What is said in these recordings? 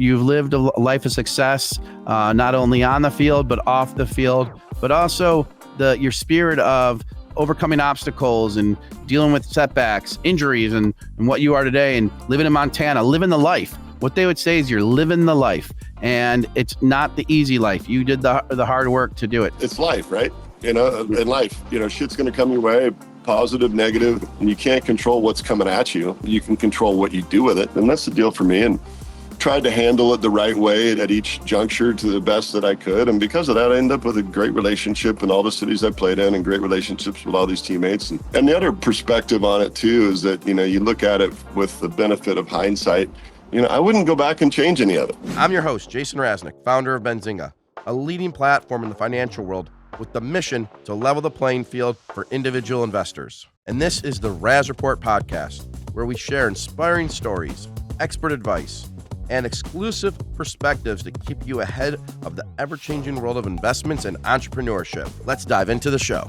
you've lived a life of success, not only on the field, but off the field, but also your spirit of overcoming obstacles and dealing with setbacks, injuries, and what you are today, and living in Montana, living the life. What they would say is you're living the life, and it's not the easy life. You did the hard work to do it. It's life, right? In life, shit's going to come your way, positive, negative, and you can't control what's coming at you. You can control what you do with it, and that's the deal for me. And tried to handle it the right way at each juncture to the best that I could. And because of that, I ended up with a great relationship in all the cities I played in, and great relationships with all these teammates. And the other perspective on it too is that, you look at it with the benefit of hindsight. I wouldn't go back and change any of it. I'm your host, Jason Raznick, founder of Benzinga, a leading platform in the financial world with the mission to level the playing field for individual investors. And this is the Raz Report Podcast, where we share inspiring stories, expert advice, and exclusive perspectives to keep you ahead of the ever-changing world of investments and entrepreneurship. Let's dive into the show.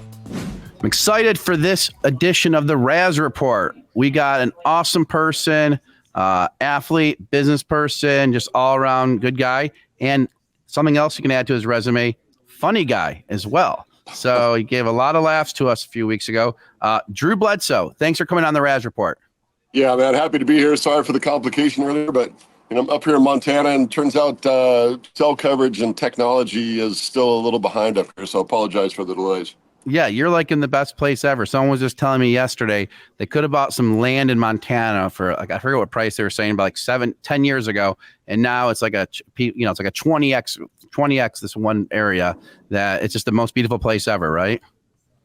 I'm excited for this edition of the Raz Report. We got an awesome person, athlete, business person, just all around good guy, and something else you can add to his resume, funny guy as well. So he gave a lot of laughs to us a few weeks ago. Drew Bledsoe, thanks for coming on the Raz Report. Yeah, man, happy to be here. Sorry for the complication earlier, but I'm up here in Montana, and turns out cell coverage and technology is still a little behind up here, so I apologize for the delays. Yeah, you're like in the best place ever. Someone was just telling me yesterday they could have bought some land in Montana for I forget what price they were saying, but like 10 years ago, and now it's like it's like a 20x this one area that it's just the most beautiful place ever, right?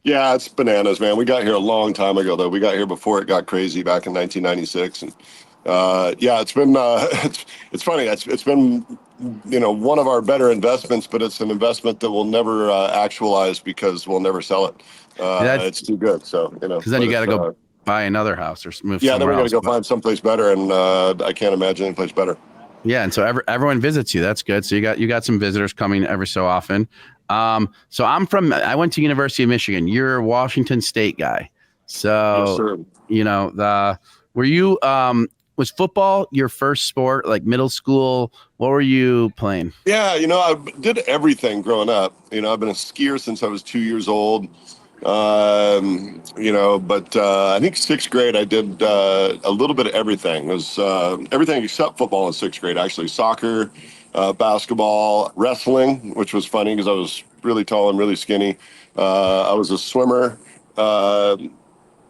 Yeah, it's bananas, man. We got here a long time ago, though. We got here before it got crazy back in 1996, and it's been it's funny. It's been one of our better investments, but it's an investment that will never actualize because we'll never sell it. It's too good. So because then you got to go buy another house or move. Yeah, then we got to go find someplace better, and I can't imagine any place better. Yeah, and so everyone visits you. That's good. So you got some visitors coming every so often. So I went to University of Michigan. You're a Washington State guy. So yes, were you was football your first sport, like middle school? What were you playing? Yeah, I did everything growing up. I've been a skier since I was 2 years old. But I think sixth grade I did a little bit of everything. It was everything except football in sixth grade, actually. Soccer, basketball, wrestling, which was funny because I was really tall and really skinny. I was a swimmer.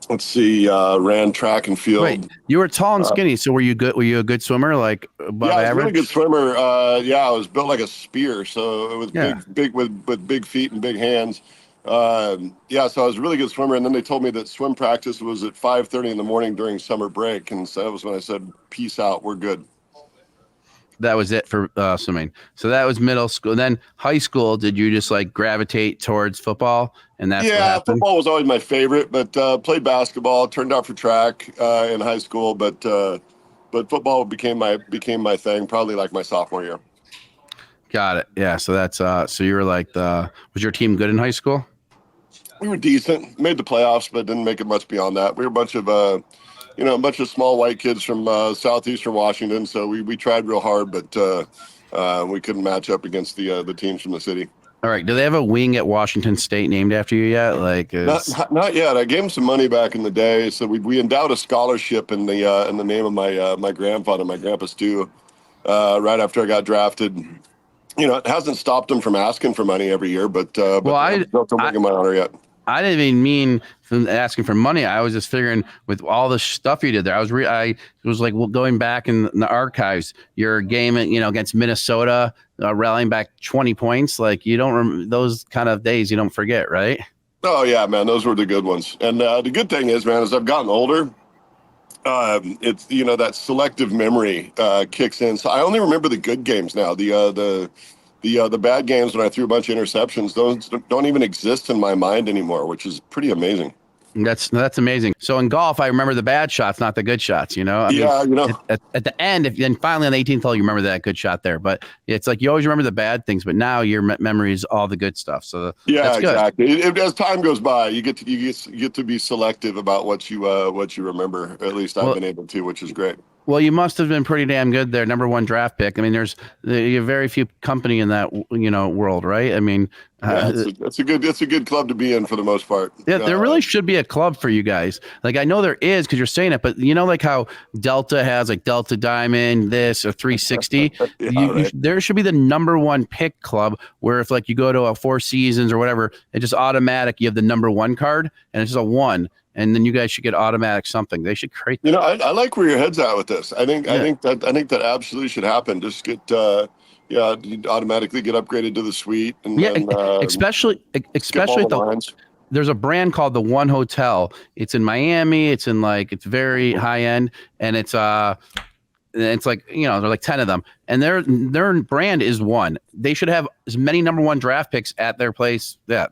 Ran track and field. Wait, you were tall and skinny, so were you good? Were you a good swimmer, like above average? I was a really good swimmer. I was built like a spear, so it was big with big feet and big hands. So I was a really good swimmer, and then they told me that swim practice was at 5:30 in the morning during summer break, and so that was when I said, "Peace out, we're good." That was it for swimming. So that was middle school. Then high school, did you just like gravitate towards football? And that's what happened? Football was always my favorite, but played basketball, turned out for track in high school, but football became my thing probably like my sophomore year. Got it. Yeah. So that's so you were like was your team good in high school? We were decent, made the playoffs, but didn't make it much beyond that. We were a bunch of small white kids from southeastern Washington, so we tried real hard, but we couldn't match up against the teams from the city. All right. Do they have a wing at Washington State named after you yet? Like not yet. I gave them some money back in the day, so we endowed a scholarship in the name of my grandfather, my grandpa Stu, right after I got drafted. It hasn't stopped them from asking for money every year, but I don't make my honor yet. I didn't even mean from asking for money. I was just figuring with all the stuff you did there. I was like going back in the archives, your game, against Minnesota, rallying back 20 points. Like you don't those kind of days you don't forget, right? Oh yeah, man, those were the good ones. And the good thing is, man, as I've gotten older, it's that selective memory kicks in. So I only remember the good games now. The bad games when I threw a bunch of interceptions, those don't even exist in my mind anymore, which is pretty amazing. That's amazing. So in golf, I remember the bad shots, not the good shots, At the end, then finally on the 18th hole, you remember that good shot there. But it's like you always remember the bad things, but now your memory is all the good stuff. So that's good. Exactly. As time goes by, you get to be selective about what you remember. At least I've been able to, which is great. Well, you must have been pretty damn good there. Number one draft pick. I mean, you have very few company in that, world, right? I mean, it's a good club to be in for the most part. Yeah, there really should be a club for you guys. Like, I know there is because you're saying it, but like how Delta has like Delta Diamond, this or 360. There should be the number one pick club where if like you go to a Four Seasons or whatever, it just automatic. You have the number one card and it's just a one. And then you guys should get automatic something. They should create that. I like where your head's at with this. I think that absolutely should happen. Just get you automatically get upgraded to the suite, and especially there's a brand called the One Hotel. It's in Miami. It's very high end, and it's like there are like 10 of them, and their brand is One. They should have as many number one draft picks at their place. Yeah,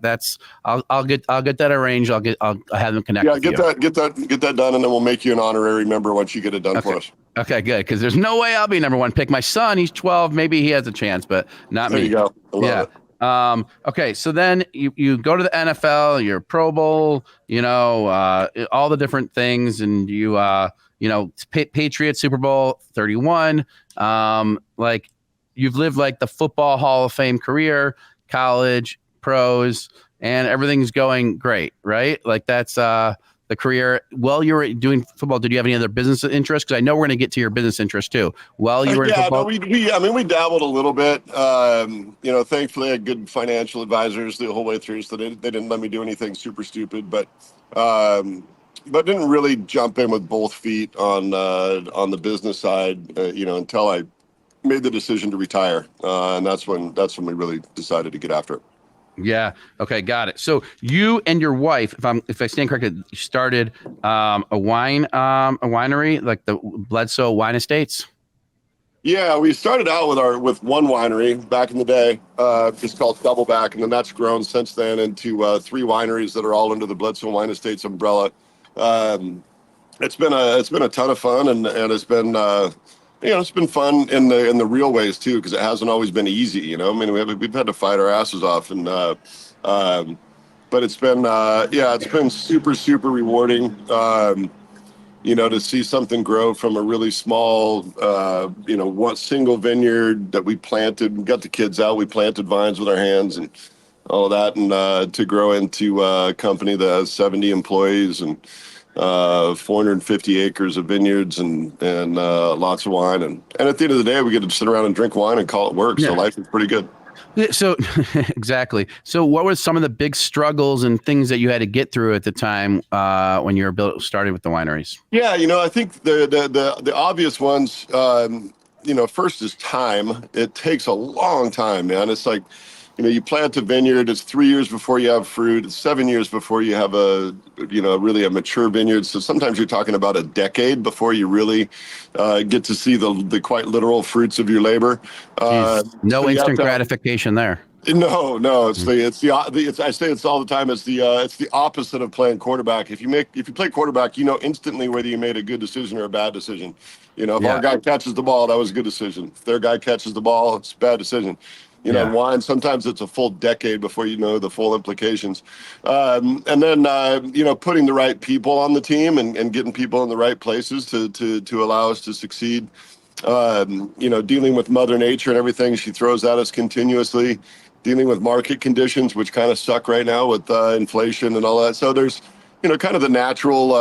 I'll get that arranged. I'll have them connect. Yeah, get that done, and then we'll make you an honorary member once you get it done for us. Okay, good, because there's no way I'll be number one pick. My son, he's 12, maybe he has a chance, but not me. There you go. I love it. Okay, so then you go to the NFL, you're Pro Bowl, all the different things, and Patriots Super Bowl 31. Like you've lived like the football Hall of Fame career, college, pros, and everything's going great, right? Like that's the career. While you were doing football, did you have any other business interests? Because I know we're going to get to your business interest too. While you were in football, no, we dabbled a little bit. Thankfully I had good financial advisors the whole way through, so they didn't let me do anything super stupid. But didn't really jump in with both feet on the business side, until I made the decision to retire, and that's when we really decided to get after it. Yeah. Okay. Got it. So you and your wife, if I stand corrected, you started a winery, like the Bledsoe Wine Estates. Yeah, we started out with one winery back in the day, just called Doubleback, and then that's grown since then into 3 wineries that are all under the Bledsoe Wine Estates umbrella. It's been a ton of fun, and it's been it's been fun in the real ways too, because it hasn't always been easy. I mean, we've had to fight our asses off, and but it's been super rewarding. To see something grow from a really small, one single vineyard that we planted, we got the kids out, we planted vines with our hands and all of that, and to grow into a company that has 70 employees and 450 acres of vineyards and lots of wine. And at the end of the day, we get to sit around and drink wine and call it work. Yeah. So life is pretty good. So exactly. So what were some of the big struggles and things that you had to get through at the time when you were started with the wineries? Yeah, I think the obvious ones, first is time. It takes a long time, man. It's like, you plant a vineyard, it's 3 years before you have fruit, it's 7 years before you have really a mature vineyard. So sometimes you're talking about a decade before you really get to see the quite literal fruits of your labor. No instant gratification there. No, it's I say it's all the time. It's the opposite of playing quarterback. If you play quarterback, instantly whether you made a good decision or a bad decision. If our guy catches the ball, that was a good decision. If their guy catches the ball, it's a bad decision. In wine, sometimes it's a full decade before you know the full implications. And then, putting the right people on the team and getting people in the right places to allow us to succeed. Dealing with Mother Nature and everything she throws at us continuously, dealing with market conditions, which kind of suck right now with inflation and all that. So there's, kind of the natural,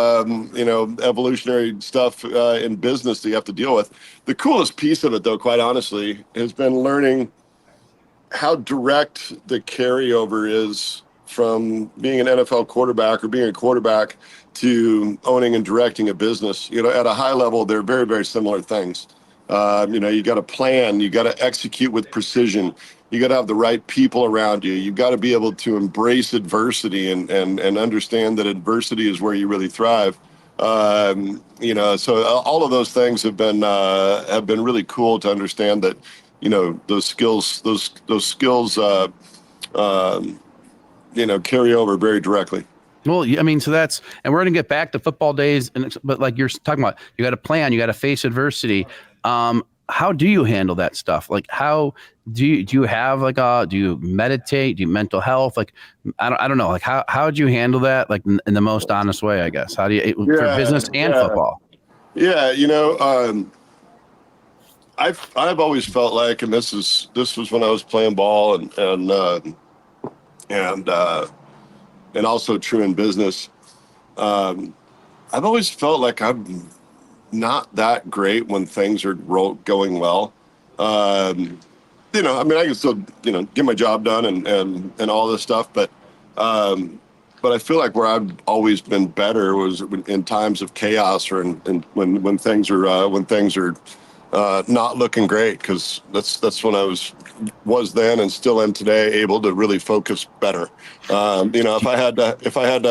evolutionary stuff in business that you have to deal with. The coolest piece of it, though, quite honestly, has been learning how direct the carryover is from being an NFL quarterback or being a quarterback to owning and directing a business. At a high level, they're very, very similar things. You got to plan, you got to execute with precision. You got to have the right people around you. You got to be able to embrace adversity and understand that adversity is where you really thrive. So all of those things have been really cool to understand that, those skills, carry over very directly. Well, I mean, so that's, and we're going to get back to football days, but like you're talking about, you got to plan, you got to face adversity. How do you handle that stuff? Like, how do you have do you meditate? Do you mental health? Like, I don't know. Like, how do you handle that? Like in the most honest way, I guess. How do you for business and football? Yeah, I've always felt like, and this was when I was playing ball and also true in business. I've always felt like I'm not that great when things are going well. I mean, I can still, get my job done and all this stuff, but I feel like where I've always been better was in times of chaos or when things are not looking great, because that's when I was then and still am today able to really focus better. If I had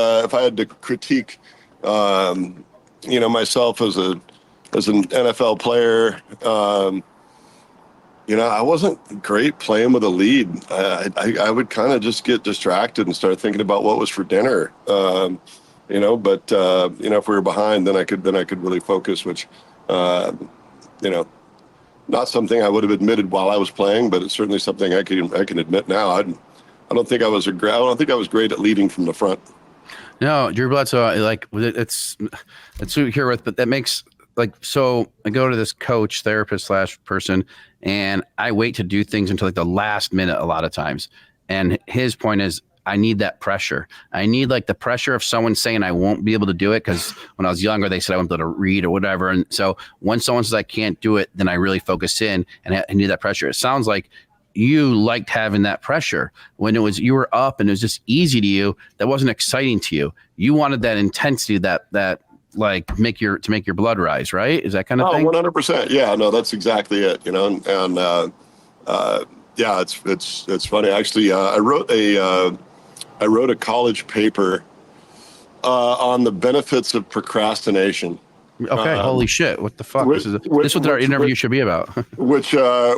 to critique, myself as an NFL player, I wasn't great playing with a lead. I would kind of just get distracted and start thinking about what was for dinner. But if we were behind, then I could really focus, which, not something I would have admitted while I was playing, but it's certainly something I can admit now. I don't think I was great at leading from the front. No, Drew Bledsoe, like it's who you're here with, but that makes so I go to this coach, therapist / person, and I wait to do things until the last minute a lot of times. And his point is, I need that pressure. I need the pressure of someone saying I won't be able to do it, because when I was younger, they said I wouldn't be able to read or whatever. And so when someone says I can't do it, then I really focus in and I need that pressure. It sounds like you liked having that pressure when you were up and it was just easy to you. That wasn't exciting to you. You wanted that intensity, that make your blood rise, right? Is that kind of thing? 100%. Yeah, no, that's exactly it. Yeah, it's funny. Actually, I wrote a college paper on the benefits of procrastination. Okay, holy shit! What the fuck? This is what our interview should be about. which I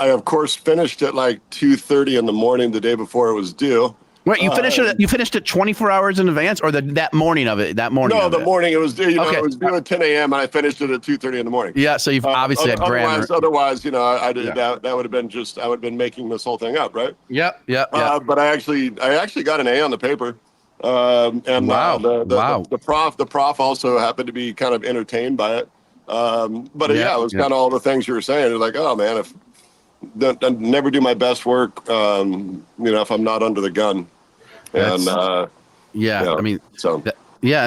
of course finished at 2:30 in the morning the day before it was due. Wait, you finished it 24 hours in advance, or that morning of it? That morning? No, morning. It was due. Okay. It was due at 10 a.m. and I finished it at 2:30 in the morning. Yeah, so you've obviously had grammar. Otherwise, I did that would have been I would have been making this whole thing up, right? Yep. But I actually got an A on the paper. And wow. The prof also happened to be kind of entertained by it. But it was kind of all the things you were saying. It's like, oh man, I never do my best work, if I'm not under the gun. And I mean, so I mean,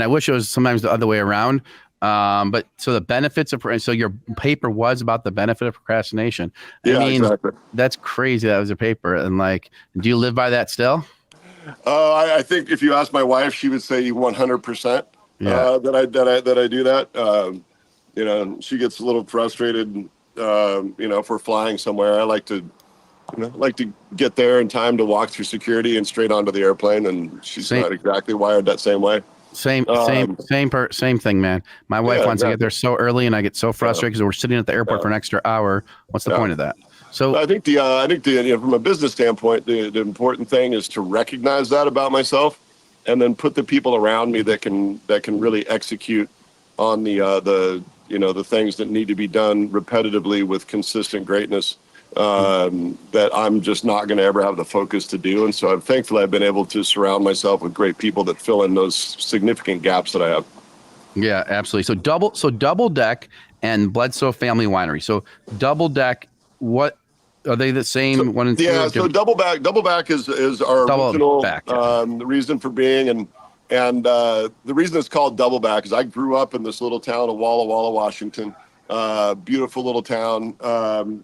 I wish it was sometimes the other way around. But so the benefits of, so your paper was about the benefit of procrastination. I mean, exactly. That's crazy. That was a paper. And do you live by that still? I think if you ask my wife, she would say 100%, that I do that. She gets a little frustrated, if we're flying somewhere. I like to get there in time to walk through security and straight onto the airplane. And she's not exactly wired that same way. Same thing, man. My wife wants to get there so early, and I get so frustrated because we're sitting at the airport for an extra hour. What's the point of that? So I think from a business standpoint, the important thing is to recognize that about myself, and then put the people around me that can really execute on the things that need to be done repetitively with consistent greatness. That I'm just not going to ever have the focus to do. And so thankfully I've been able to surround myself with great people that fill in those significant gaps that I have. Yeah, absolutely. So Double Deck and Bledsoe Family Winery. So Double Deck, what are they the same? So Double Back is our original the reason for being, and the reason it's called Double Back is I grew up in this little town of Walla Walla, Washington. Beautiful little town.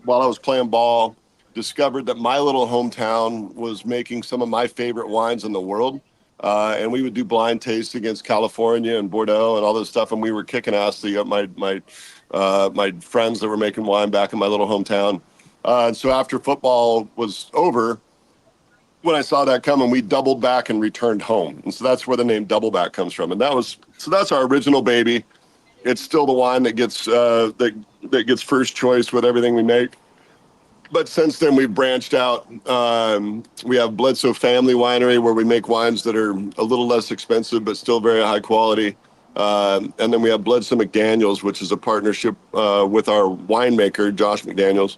While I was playing ball, discovered that my little hometown was making some of my favorite wines in the world. And we would do blind tastes against California and Bordeaux and all this stuff. And we were kicking ass. My friends that were making wine back in my little hometown. And so after football was over, when I saw that coming, we doubled back and returned home. And so that's where the name Double Back comes from. And that's our original baby. It's still the wine that gets that gets first choice with everything we make. But since then, we've branched out. We have Bledsoe Family Winery, where we make wines that are a little less expensive, but still very high quality. And then we have Bledsoe McDaniels, which is a partnership with our winemaker, Josh McDaniels,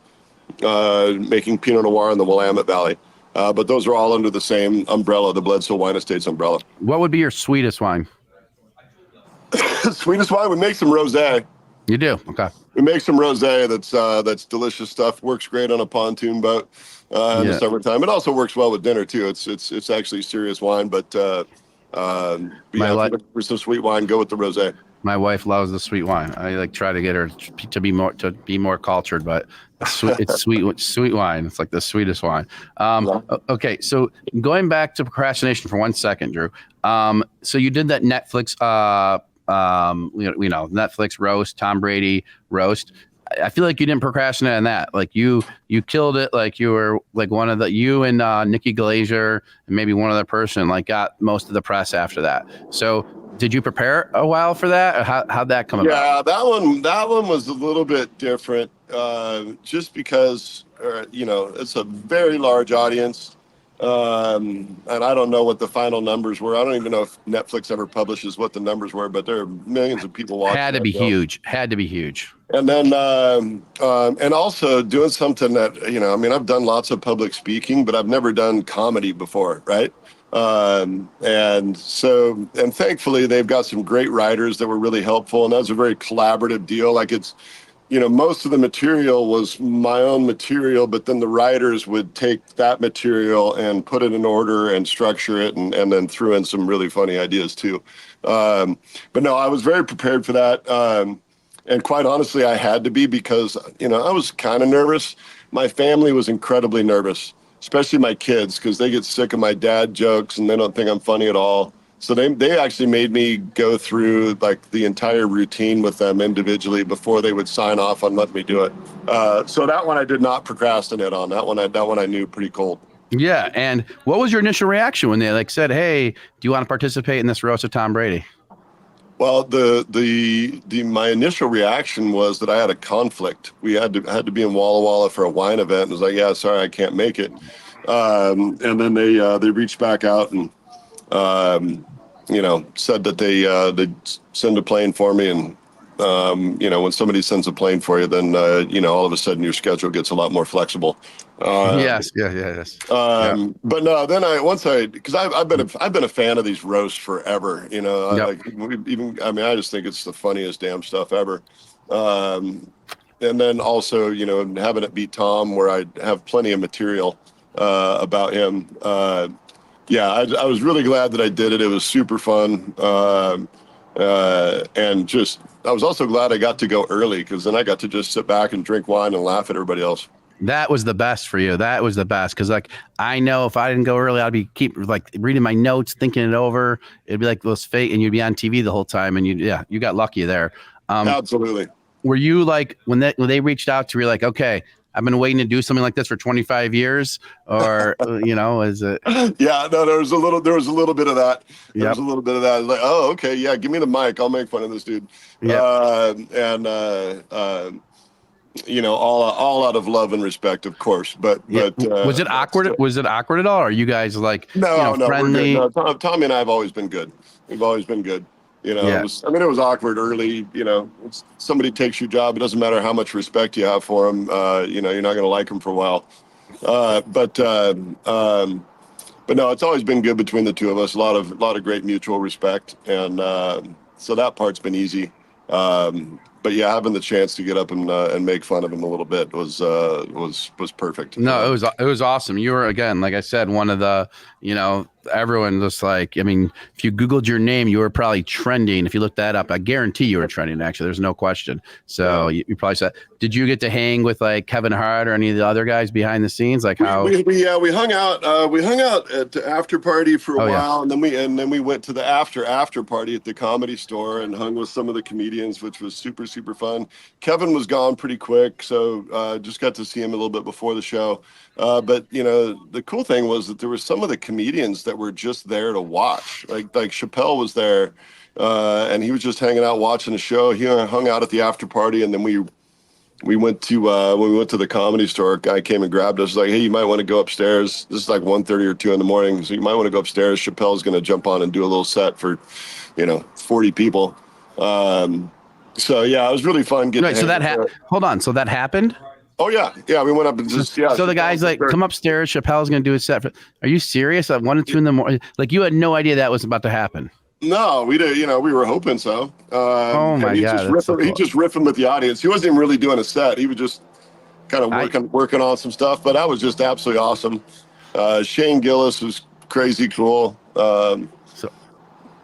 making Pinot Noir in the Willamette Valley. But those are all under the same umbrella, the Bledsoe Wine Estates umbrella. What would be your sweetest wine? Sweetest wine, we make some rosé. You do? Okay. We make some rosé that's delicious stuff. Works great on a pontoon boat in the summertime. It also works well with dinner too. It's actually serious wine, but for some sweet wine, go with the rosé. My wife loves the sweet wine. I like try to get her to be more cultured, but it's sweet wine. It's like the sweetest wine. Okay, so going back to procrastination for 1 second, Drew. So you did that Netflix, Netflix roast, Tom Brady roast. I feel like you didn't procrastinate on that. Like you killed it. Like you were like you and Nikki Glazer and maybe one other person like got most of the press after that. So did you prepare a while for that? Or how'd that come about? Yeah, that one was a little bit different, just because it's a very large audience, and I don't know what the final numbers were. I don't even know if Netflix ever publishes what the numbers were, but there are millions of people watching. Had to be huge. And then, and also doing something that I've done lots of public speaking, but I've never done comedy before, right? And thankfully they've got some great writers that were really helpful. And that was a very collaborative deal. Like most of the material was my own material, but then the writers would take that material and put it in order and structure it and then threw in some really funny ideas too. But no, I was very prepared for that. And quite honestly, I had to be because, I was kind of nervous. My family was incredibly nervous, especially my kids, because they get sick of my dad jokes and they don't think I'm funny at all. So they actually made me go through like the entire routine with them individually before they would sign off on letting me do it. So that one I did not procrastinate on. That one I knew pretty cold. Yeah. And what was your initial reaction when they said, "Hey, do you want to participate in this roast of Tom Brady?" Well, my initial reaction was that I had a conflict. We had to be in Walla Walla for a wine event. And it was like, yeah, sorry, I can't make it. And then they reached back out and said that they'd send a plane for me. And when somebody sends a plane for you, then all of a sudden your schedule gets a lot more flexible. Yes. But no, then because I've been a fan of these roasts forever. I just think it's the funniest damn stuff ever. And then also, having it beat Tom, where I have plenty of material about him. I was really glad that I did it. It was super fun. And just, I was also glad I got to go early because then I got to just sit back and drink wine and laugh at everybody else. That was the best for you. That was the best. Cause I know if I didn't go early, I'd be keep reading my notes, thinking it over. It'd be like those fake and you'd be on TV the whole time. And you got lucky there. Absolutely. Were you like, when they reached out to you, like, okay, I've been waiting to do something like this for 25 years or, is it? Yeah, no, there was a little bit of that. There Yep. was a little bit of that. Like, oh, okay. Yeah. Give me the mic. I'll make fun of this dude. Yep. All out of love and respect, of course. But was it awkward? Was it awkward at all? Or are you guys no, friendly? we're good. No, Tommy and I have always been good. We've always been good. It was awkward early. Somebody takes your job. It doesn't matter how much respect you have for them. You're not going to like them for a while. But no, it's always been good between the two of us. A lot of great mutual respect, and so that part's been easy. But yeah, having the chance to get up and make fun of him a little bit was perfect. No, it was awesome. You were, again, like I said, one of the, everyone just if you Googled your name, you were probably trending. If you looked that up, I guarantee you were trending. Actually, there's no question. So you probably said, did you get to hang with Kevin Hart or any of the other guys behind the scenes? Like how we hung out. We hung out at the after party for a while, and then we went to the after party at the Comedy Store and hung with some of the comedians, which was super fun. Kevin was gone pretty quick, so just got to see him a little bit before the show. But the cool thing was that there were some of the comedians that were just there to watch. Like Chappelle was there, and he was just hanging out watching the show. He hung out at the after party, and then we went to when we went to the Comedy Store. A guy came and grabbed us, like, "Hey, you might want to go upstairs." This is like 1:30 or 2 in the morning, so you might want to go upstairs. Chappelle's going to jump on and do a little set for 40 people. So yeah, it was really fun getting. Right. So hold on. So that happened. Oh yeah. We went up and just So the guy's like, come upstairs. Chappelle's going to do a set. Are you serious? At 1 or 2 in the morning? Like you had no idea that was about to happen. No, we did. We were hoping so. Oh my God, He just riffing with the audience. He wasn't even really doing a set. He was just kind of working on some stuff. But that was just absolutely awesome. Shane Gillis was crazy cool.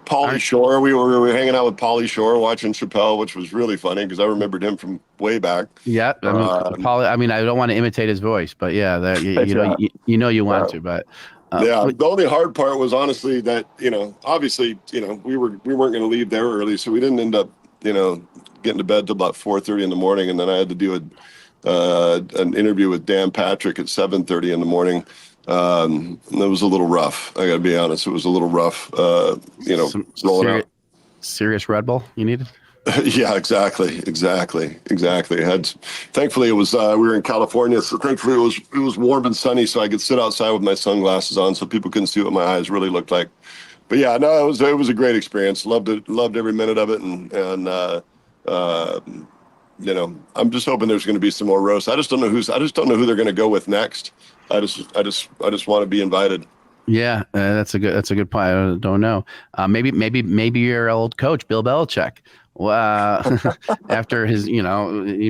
Pauly Shore. We were hanging out with Pauly Shore watching Chappelle, which was really funny because I remembered him from way back. Yeah, Pauly. I mean, I don't want to imitate his voice, but yeah, you want to, but. The only hard part was honestly that obviously we weren't going to leave there early, so we didn't end up getting to bed till about 4:30 in the morning, and then I had to do an interview with Dan Patrick at 7:30 in the morning. And it was a little rough. I got to be honest, it was a little rough. Rolling out. Serious Red Bull you needed. Yeah, exactly. Thankfully it was, we were in California, so thankfully it was warm and sunny, so I could sit outside with my sunglasses on, so people couldn't see what my eyes really looked like. But yeah, no, it was a great experience. Loved every minute of it, and I'm just hoping there's going to be some more roasts. I just don't know who they're going to go with next. I just want to be invited. Yeah, that's a good point. I don't know. Maybe your old coach Bill Belichick. After his, I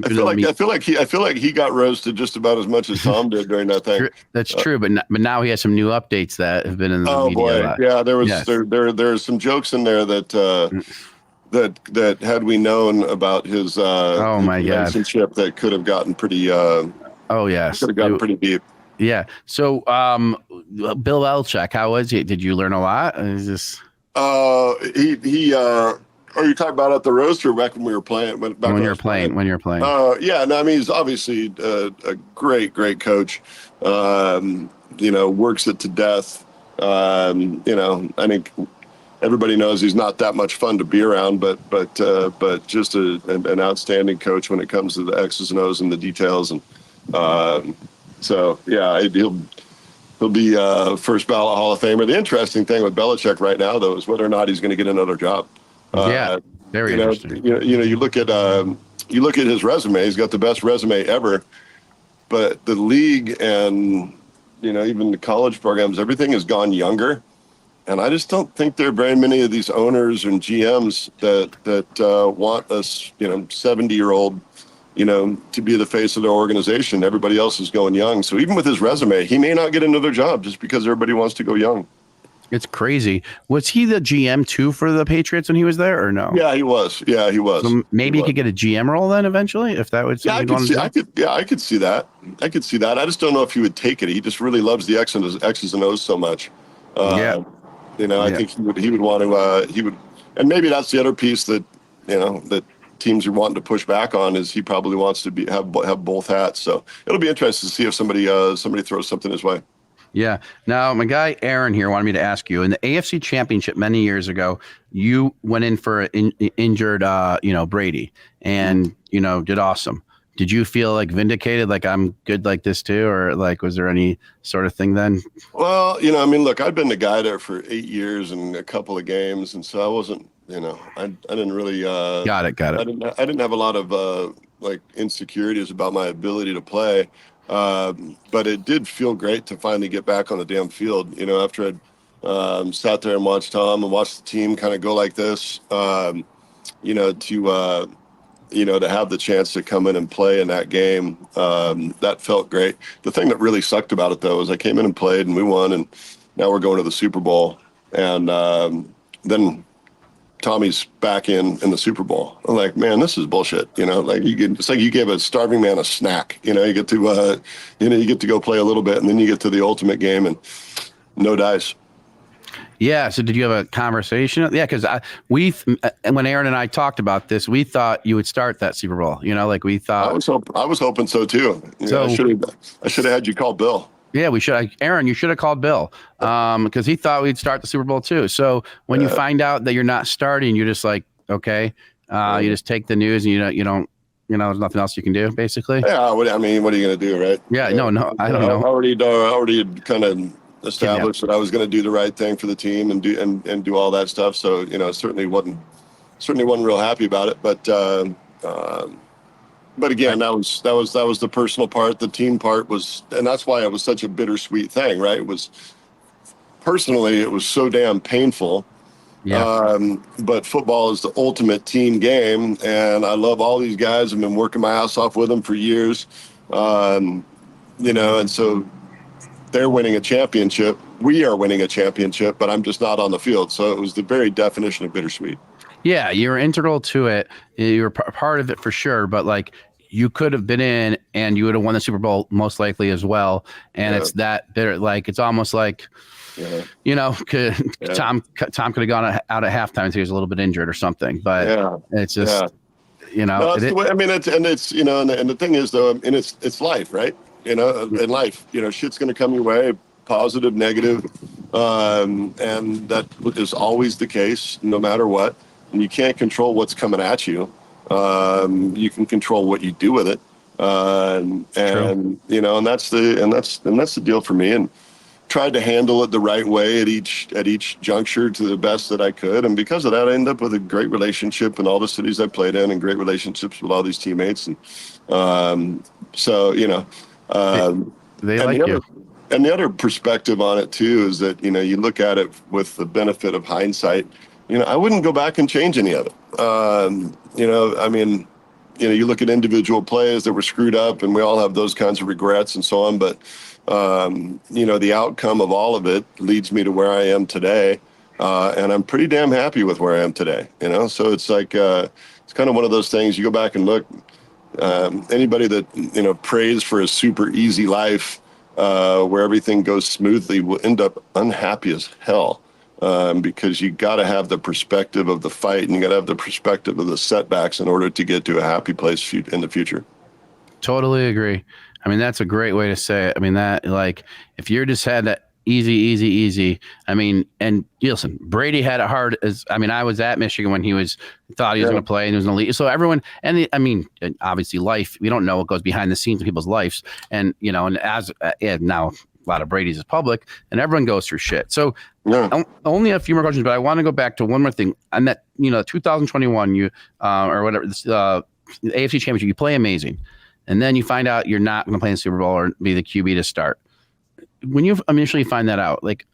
feel like he got roasted just about as much as Tom did during that thing. That's true, but now he has some new updates that have been in the media. Oh boy, yeah, there's some jokes in there that had we known about his relationship that could have gotten pretty. Could have gotten pretty deep. Yeah. So, Bill Belichick, how was he? Did you learn a lot? Is this? Are you talking about at the roast or back when we were playing? When you're playing. Yeah. No, I mean, he's obviously a great coach. Works it to death. I think everybody knows he's not that much fun to be around, but just an outstanding coach when it comes to the X's and O's and the details. And so yeah, he'll be first ballot Hall of Famer. The interesting thing with Belichick right now, though, is whether or not he's going to get another job. Very interesting. You look at his resume. He's got the best resume ever, but the league and even the college programs, everything has gone younger, and I just don't think there are very many of these owners and GMs that want us 70-year-old to be the face of their organization. Everybody else is going young, so even with his resume, he may not get another job just because everybody wants to go young. It's crazy. Was he the GM too for the Patriots when he was there, or no? Yeah, he was. So maybe he could get a GM role then eventually, if that would. I could see that. I just don't know if he would take it. He just really loves the X's and O's so much. I think he would want to. And maybe that's the other piece that that teams are wanting to push back on is he probably wants to have both hats. So it'll be interesting to see if somebody throws something his way. Yeah. Now, my guy Aaron here wanted me to ask you, in the AFC Championship many years ago, you went in for injured, Brady, and did awesome. Did you feel like vindicated, like I'm good like this too, or like was there any sort of thing then? Well, look, I'd been the guy there for 8 years and a couple of games, and so I wasn't, I didn't really. Got it. I didn't have a lot of insecurities about my ability to play. But it did feel great to finally get back on the damn field, after I'd sat there and watched Tom and watched the team kind of go like this, to have the chance to come in and play in that game. That felt great. The thing that really sucked about it, though, is I came in and played and we won, and now we're going to the Super Bowl. And then Tommy's back in the Super Bowl. I'm like, man, this is bullshit. It's like you gave a starving man a snack. You get to go play a little bit, and then you get to the ultimate game and no dice. Yeah. So did you have a conversation? Yeah, because when Aaron and I talked about this, we thought you would start that Super Bowl. We thought. I was hoping so too. I should have had you call Bill. Yeah, we should. Aaron, you should have called Bill because he thought we'd start the Super Bowl too. So when you find out that you're not starting, you're just like, okay, you just take the news and you don't, there's nothing else you can do, basically. Yeah, what are you going to do, right? Yeah, no, I don't know. I already kind of established that I was going to do the right thing for the team and do all that stuff. So certainly wasn't real happy about it, but. But again, that was the personal part. The team part was, and that's why it was such a bittersweet thing, right? It was personally, it was so damn painful. Yeah. But football is the ultimate team game, and I love all these guys. I've been working my ass off with them for years, and so they're winning a championship. We are winning a championship, but I'm just not on the field. So it was the very definition of bittersweet. Yeah, you're integral to it. You're part of it for sure, but like you could have been in and you would have won the Super Bowl most likely as well. And it's that bitter, like it's almost like, Tom could have gone out at halftime if he was a little bit injured or something. But it's just, No, it's the way, I mean, it's and the thing is though, and it's life, right? In life, shit's going to come your way, positive, negative, and that is always the case, no matter what. And you can't control what's coming at you. You can control what you do with it, and that's the deal for me. And tried to handle it the right way at each juncture to the best that I could. And because of that, I ended up with a great relationship in all the cities I played in, and great relationships with all these teammates. And they like you. And the other perspective on it too is that you look at it with the benefit of hindsight. I wouldn't go back and change any of it. You look at individual plays that were screwed up, and we all have those kinds of regrets and so on. But the outcome of all of it leads me to where I am today, and I'm pretty damn happy with where I am today. So it's like it's kind of one of those things. You go back and look. Anybody that prays for a super easy life where everything goes smoothly will end up unhappy as hell. Because you got to have the perspective of the fight, and you got to have the perspective of the setbacks in order to get to a happy place in the future. Totally agree. I mean, that's a great way to say it. I mean, that like if you're just had that easy. I mean, and listen, Brady had it hard I was at Michigan when he thought he was going to play and he was going to leave. So everyone, and obviously life, we don't know what goes behind the scenes in people's lives. And, and as now a lot of Brady's is public and everyone goes through shit. So only a few more questions, but I want to go back to one more thing. On that, 2021, or whatever, the AFC Championship, you play amazing. And then you find out you're not going to play in the Super Bowl or be the QB to start. When you initially find that out, like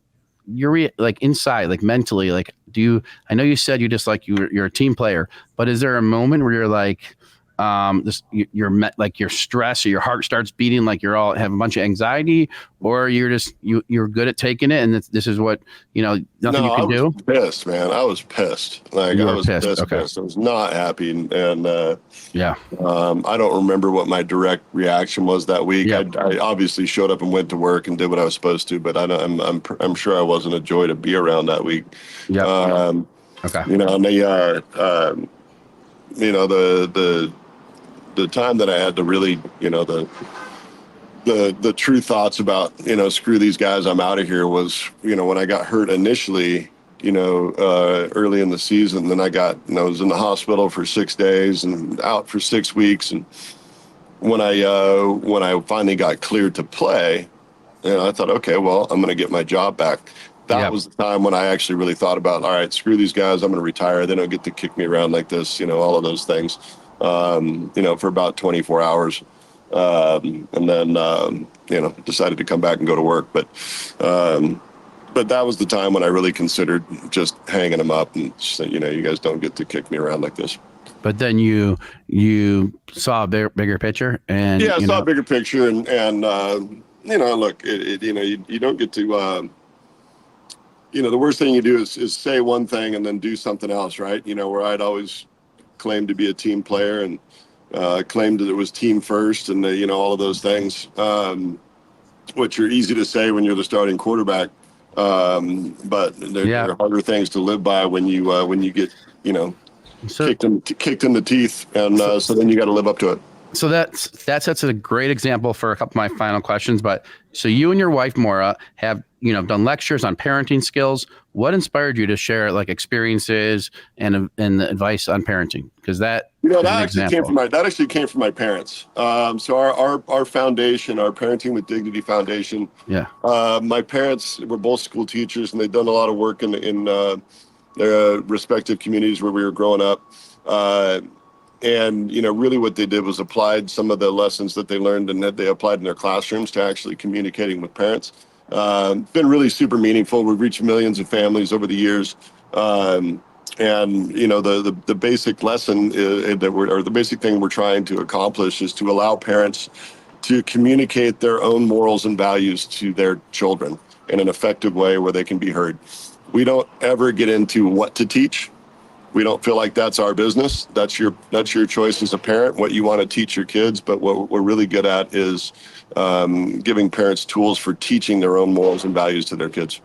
you're like inside, like mentally, like I know you said you just like you're a team player, but is there a moment where you're like, your stress or your heart starts beating, like you're all have a bunch of anxiety, or you're just you're good at taking it and this is what nothing you can do? I was pissed, man. I was pissed. Like I was pissed. Okay. Pissed. I was not happy, and I don't remember what my direct reaction was that week. I obviously showed up and went to work and did what I was supposed to, but I'm sure I wasn't a joy to be around that week. Okay. And the time that I had to really, the true thoughts about, screw these guys, I'm out of here was, when I got hurt initially, early in the season. Then I was in the hospital for 6 days and out for 6 weeks. And when I finally got cleared to play, I thought, okay, well, I'm going to get my job back. That was the time when I actually really thought about, all right, screw these guys. I'm going to retire. They don't get to kick me around like this, all of those things. For about 24 hours. And then, decided to come back and go to work. But that was the time when I really considered just hanging them up and saying, you guys don't get to kick me around like this. But then you saw a bigger picture and I saw a bigger picture and look, you don't get to, the worst thing you do is say one thing and then do something else, right? Where I'd always claimed to be a team player and claimed that it was team first and all of those things, which are easy to say when you're the starting quarterback, but they're harder things to live by when you get kicked in the teeth, and so then you got to live up to it. So that sets a great example for a couple of my final questions. But so you and your wife Maura have done lectures on parenting skills. What inspired you to share like experiences and the advice on parenting? Because that actually came from my parents. So our foundation, our Parenting with Dignity Foundation. My parents were both school teachers, and they'd done a lot of work in their respective communities where we were growing up. And, really what they did was applied some of the lessons that they learned and that they applied in their classrooms to actually communicating with parents. Been really super meaningful. We've reached millions of families over the years. And the basic lesson the basic thing we're trying to accomplish is to allow parents to communicate their own morals and values to their children in an effective way where they can be heard. We don't ever get into what to teach. We don't feel like that's our business. That's your choice as a parent, what you want to teach your kids. But what we're really good at is giving parents tools for teaching their own morals and values to their kids.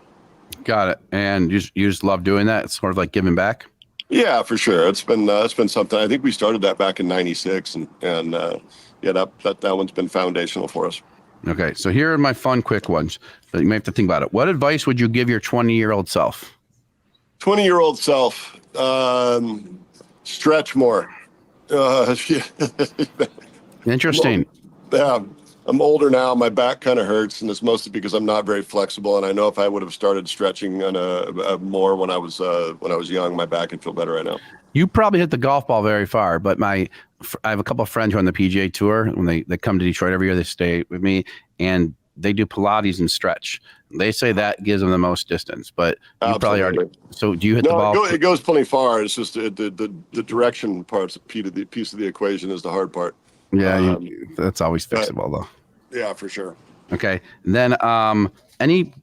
Got it. And you just love doing that? It's sort of like giving back? Yeah, for sure. It's been something. I think we started that back in '96, and that one's been foundational for us. Okay, so here are my fun, quick ones. You may have to think about it. What advice would you give your 20-year-old self? 20-year-old self, stretch more. Interesting. Yeah. I'm older now. My back kind of hurts, and it's mostly because I'm not very flexible. And I know if I would have started stretching on more when I was young, my back would feel better right now. You probably hit the golf ball very far, but I have a couple of friends who are on the PGA Tour. When they come to Detroit every year, they stay with me, and they do Pilates and stretch. They say that gives them the most distance, but you probably already. So do you hit the ball? It goes plenty far. It's just the direction part's piece of the equation is the hard part. Yeah, that's always fixable though. Yeah, for sure. Okay. And then any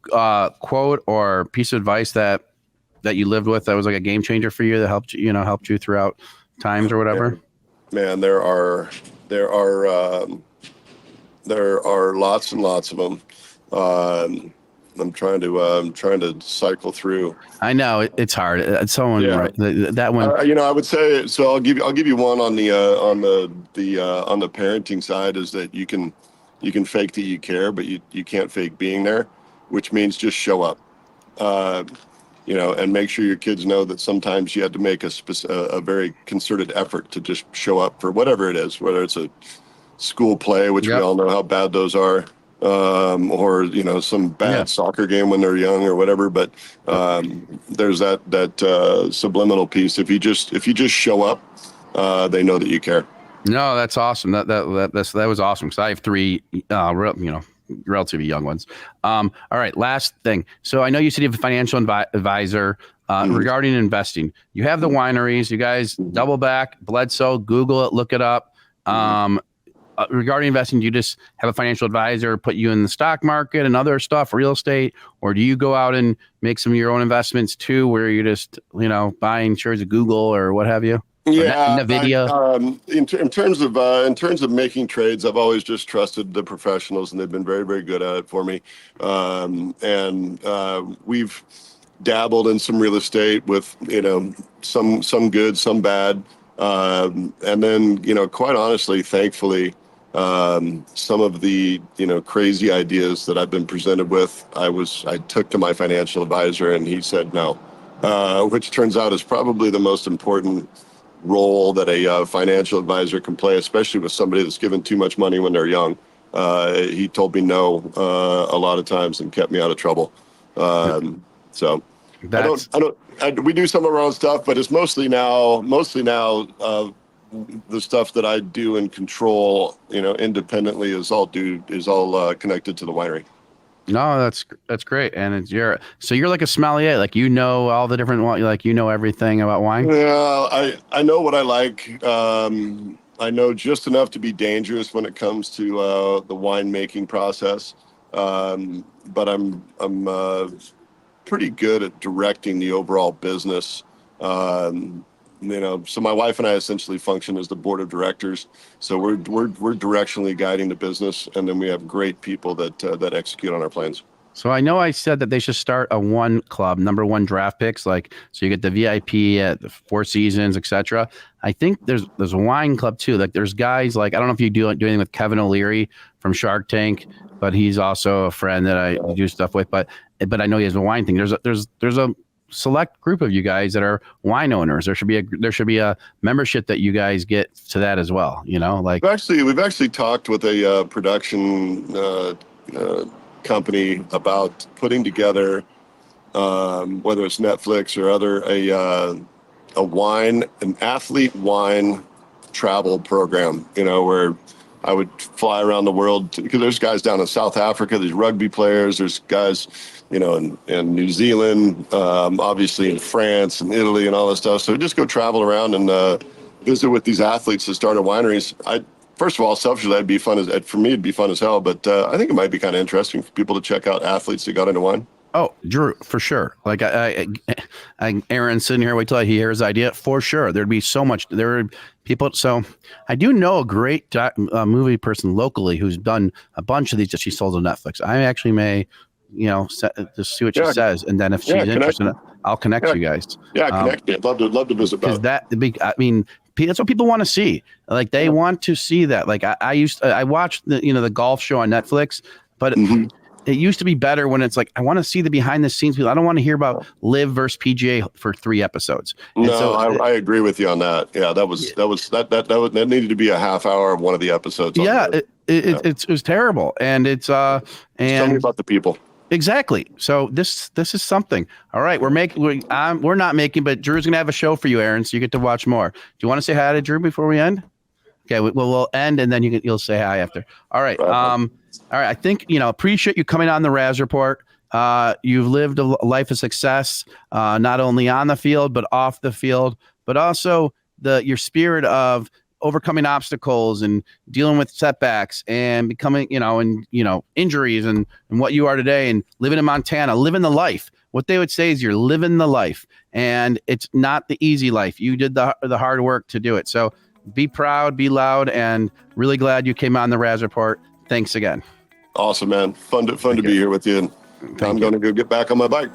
quote or piece of advice that you lived with that was like a game changer for you that helped you throughout times or whatever? Man, there are lots and lots of them. I'm trying to cycle through. I know it's hard. It's someone right that one. I would say so. I'll give you one on the parenting side is that you can fake that you care, but you can't fake being there, which means just show up. And make sure your kids know that sometimes you had to make a very concerted effort to just show up for whatever it is, whether it's a school play, which we all know how bad those are. Or some bad soccer game when they're young or whatever, but there's that subliminal piece. If you just show up, they know that you care. No, that's awesome. That was awesome because I have three relatively young ones. All right, last thing. So I know you said you have a financial advisor regarding investing. You have the wineries. You guys double back, Bledsoe, Google it, look it up. Regarding investing, do you just have a financial advisor put you in the stock market and other stuff, real estate, or do you go out and make some of your own investments too, where you're just, buying shares of Google or what have you? Yeah, NVIDIA. In terms of making trades, I've always just trusted the professionals, and they've been very, very good at it for me. We've dabbled in some real estate with, some good, some bad. And then, quite honestly, thankfully, some of the, crazy ideas that I've been presented with, I took to my financial advisor and he said no, which turns out is probably the most important role that a financial advisor can play, especially with somebody that's given too much money when they're young. He told me no a lot of times and kept me out of trouble. So we do some of our own stuff, but it's mostly now the stuff that I do and control, independently is all connected to the winery. No, that's great. And you're like a sommelier, like, all the different, like, everything about wine. Yeah, I know what I like. I know just enough to be dangerous when it comes to the winemaking process. But I'm pretty good at directing the overall business. So my wife and I essentially function as the board of directors. So we're directionally guiding the business, and then we have great people that execute on our plans. So I know I said that they should start a one club, number one draft picks, like, so you get the VIP at the Four Seasons, etc. I think there's a wine club too. Like, there's guys like, I don't know if you do anything with Kevin O'Leary from Shark Tank, but he's also a friend that I do stuff with. But I know he has a wine thing. There's a select group of you guys that are wine owners. There should be a membership that you guys get to that as well. Like, we've actually talked with a production company about putting together, whether it's Netflix or other, an athlete wine travel program, where I would fly around the world, because there's guys down in South Africa, there's rugby players, there's guys, in New Zealand, obviously in France and Italy and all this stuff. So just go travel around and visit with these athletes that started wineries. First of all, selfishly, that'd be fun. For me, it'd be fun as hell. But I think it might be kind of interesting for people to check out athletes that got into wine. Oh, Drew, for sure. Like Aaron's sitting here, wait till he hears his idea. For sure, there'd be so much. There are people. So I do know a great movie person locally who's done a bunch of these that she sold on Netflix. I actually may, just see what she says, and then if she's interested, I'll connect you guys. Yeah, connect me. I'd love to visit. Because that's what people want to see. Like they want to see that. Like I watched the golf show on Netflix, but. Mm-hmm. It used to be better when it's like, I want to see the behind the scenes people. I don't want to hear about Live versus PGA for 3 episodes. I agree with you on that. Yeah, that needed to be a half hour of one of the episodes. It was terrible. And it's tell me about the people. Exactly. So this is something. All right, we're not making, but Drew's gonna have a show for you, Aaron. So you get to watch more. Do you want to say hi to Drew before we end? Okay, we'll end, and then you'll say hi after. All right. All right. I think, appreciate you coming on the Raz Report. You've lived a life of success, not only on the field, but off the field, but also your spirit of overcoming obstacles and dealing with setbacks and becoming, injuries and what you are today, and living in Montana, living the life. What they would say is you're living the life, and it's not the easy life. You did the hard work to do it. So be proud, be loud, and really glad you came on the Raz Report. Thanks again. Awesome, man. Fun to be here with you. And I'm going to go get back on my bike.